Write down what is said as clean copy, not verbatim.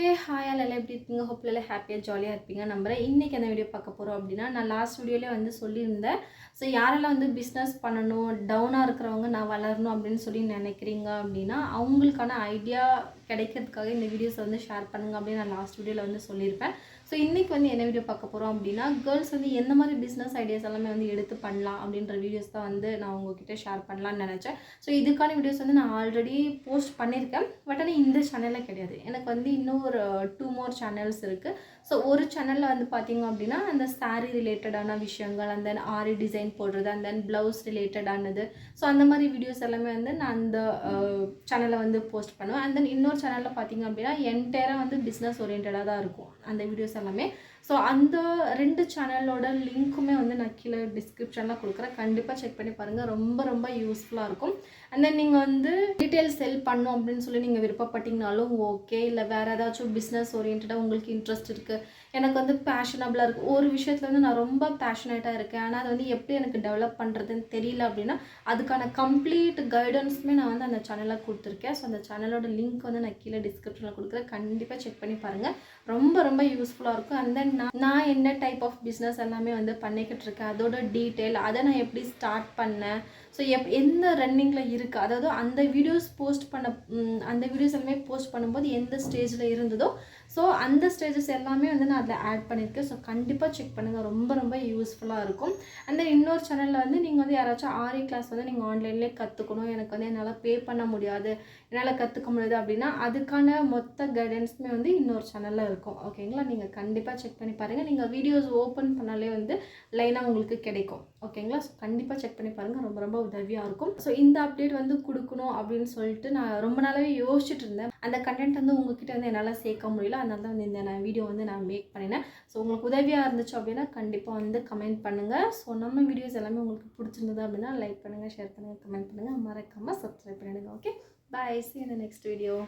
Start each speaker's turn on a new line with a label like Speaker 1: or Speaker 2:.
Speaker 1: Hi எல்லாம் எப்படி இருக்கீங்க? ஹோப் எல்லாம் ஹாப்பியாக ஜாலியாக இருப்பீங்க நம்புகிறேன். இன்றைக்கி என்ன வீடியோ பார்க்க போகிறோம் அப்படின்னா, நான் லாஸ்ட் வீடியோலேயே வந்து சொல்லியிருந்தேன். ஸோ யாரெல்லாம் வந்து பிஸ்னஸ் பண்ணணும், டவுனாக இருக்கிறவங்க நான் வளரணும் அப்படின்னு சொல்லி நினைக்கிறீங்க அப்படின்னா, அவங்களுக்கான ஐடியா கிடைக்கிறதுக்காக இந்த வீடியோஸை வந்து ஷேர் பண்ணுங்கள் அப்படின்னு நான் லாஸ்ட் வீடியோவில் வந்து சொல்லியிருப்பேன். ஸோ இன்றைக்கி வந்து என்ன வீடியோ பார்க்க போகிறோம் அப்படின்னா, கேர்ள்ஸ் வந்து எந்த மாதிரி பிஸ்னஸ் ஐடியாஸ் எல்லாமே வந்து எடுத்து பண்ணலாம் அப்படின்ற வீடியோஸ் தான் வந்து நான் உங்ககிட்ட ஷேர் பண்ணலான்னு நினச்சேன். ஸோ இதுக்கான வீடியோஸ் வந்து நான் ஆல்ரெடி போஸ்ட் பண்ணியிருக்கேன். பட் ஆனால் இந்த சேனலில் கிடையாது. எனக்கு வந்து இன்னும் ஒரு 2 மோர் சேனல்ஸ் இருக்குது. ஸோ ஒரு சேனலில் வந்து பார்த்திங்க அப்படின்னா அந்த சாரீ ரிலேட்டடான விஷயங்கள், அந்த ஆரி டிசைன் போடுறது, அண்ட் தென் ப்ளவுஸ் ரிலேட்டடானது. ஸோ அந்த மாதிரி வீடியோஸ் எல்லாமே வந்து நான் அந்த சேனலில் வந்து போஸ்ட் பண்ணுவேன். அண்ட் தென் இன்னொரு சேனலில் பார்த்திங்க அப்படின்னா என்டையராக வந்து பிஸ்னஸ் ஓரியன்டாக தான் இருக்கும் அந்த வீடியோஸ் எல்லாமே. ஸோ அந்த 2 சேனலோட லிங்க்குமே வந்து நான் கீழே டிஸ்கிரிப்ஷனில் கொடுக்குறேன். கண்டிப்பாக செக் பண்ணி பாருங்கள். ரொம்ப ரொம்ப யூஸ்ஃபுல்லாக இருக்கும். அண்ட் தென் நீங்கள் வந்து டீட்டெயில் செல் பண்ணணும் அப்படின்னு சொல்லி நீங்கள் விருப்பப்பட்டீங்கனாலும் ஓகே, இல்லை வேறு ஏதாச்சும் பிஸ்னஸ் ஓரியன்டாக உங்களுக்கு இன்ட்ரெஸ்ட் இருக்குது, எனக்கு வந்து பேஷனபிளாக இருக்குது, ஒரு விஷயத்தில் வந்து நான் ரொம்ப பேஷனேட்டாக இருக்கேன், ஆனால் அதை வந்து எப்படி எனக்கு டெவலப் பண்ணுறதுன்னு தெரியல அப்படின்னா அதுக்கான கம்ப்ளீட் கைடன்ஸுமே நான் வந்து அந்த சேனலில் கொடுத்துருக்கேன். ஸோ அந்த சேனலோட லிங்க் வந்து நான் கீழே டிஸ்கிரிப்ஷனில் கொடுக்குறேன். கண்டிப்பாக செக் பண்ணி பாருங்கள். ரொம்ப ரொம்ப யூஸ்ஃபுல்லாக இருக்கும். அண்ட் தென் நான் என்ன டைப் ஆஃப் பிஸ்னஸ் எல்லாமே வந்து பண்ணிக்கிட்டு இருக்கேன், அதோட டீட்டெயில், அதை நான் எப்படி ஸ்டார்ட் பண்ணேன், ஸோ எந்த ரன்னிங்கில் இருக்குது, அதாவது அந்த வீடியோஸ் போஸ்ட் பண்ண அந்த வீடியோஸ் எல்லாமே போஸ்ட் பண்ணும்போது எந்த ஸ்டேஜில் இருந்ததோ ஸோ அந்த ஸ்டேஜஸ் எல்லாமே வந்து நான் அதில் ஆட் பண்ணியிருக்கேன். ஸோ கண்டிப்பாக செக் பண்ணுங்கள். ரொம்ப ரொம்ப யூஸ்ஃபுல்லாக இருக்கும். அந்த இன்னொரு சேனலில் வந்து நீங்கள் வந்து யாராச்சும் ஆரி கிளாஸ் வந்து நீங்கள் ஆன்லைன்லேயே கற்றுக்கணும், எனக்கு வந்து என்னால் பே பண்ண முடியாது, என்னால் கற்றுக்க முடியாது அப்படின்னா அதுக்கான மொத்த கைடன்ஸுமே வந்து இன்னொரு சேனலில் இருக்கும். ஓகேங்களா? நீங்கள் கண்டிப்பாக செக் பண்ணி பாருங்கள். நீங்கள் வீடியோஸ் ஓப்பன் பண்ணாலே வந்து லைனாக உங்களுக்கு கிடைக்கும். ஓகேங்களா? ஸோ கண்டிப்பாக செக் பண்ணி பாருங்கள். ரொம்ப ரொம்ப உதவியாக இருக்கும். ஸோ இந்த அப்டேட் வந்து கொடுக்கணும் அப்படின்னு சொல்லிட்டு நான் ரொம்ப நாளாகவே யோசிச்சுட்டு இருந்தேன். அந்த கண்டென்ட் வந்து உங்ககிட்ட வந்து என்னால் சேர்க்க முடியல. அதனால தான் வந்து இந்த வீடியோ வந்து நான் மேக் பண்ணினேன். ஸோ உங்களுக்கு உதவியாக இருந்துச்சு அப்படின்னா கண்டிப்பாக வந்து கமெண்ட் பண்ணுங்கள். ஸோ நம்ம வீடியோஸ் எல்லாமே உங்களுக்கு பிடிச்சிருந்தது அப்படின்னா லைக் பண்ணுங்கள், ஷேர் பண்ணுங்கள், கமெண்ட் பண்ணுங்கள், மறக்காமல் சப்ஸ்கிரைப் பண்ணிடுங்க. Okay, bye. See you in the next video.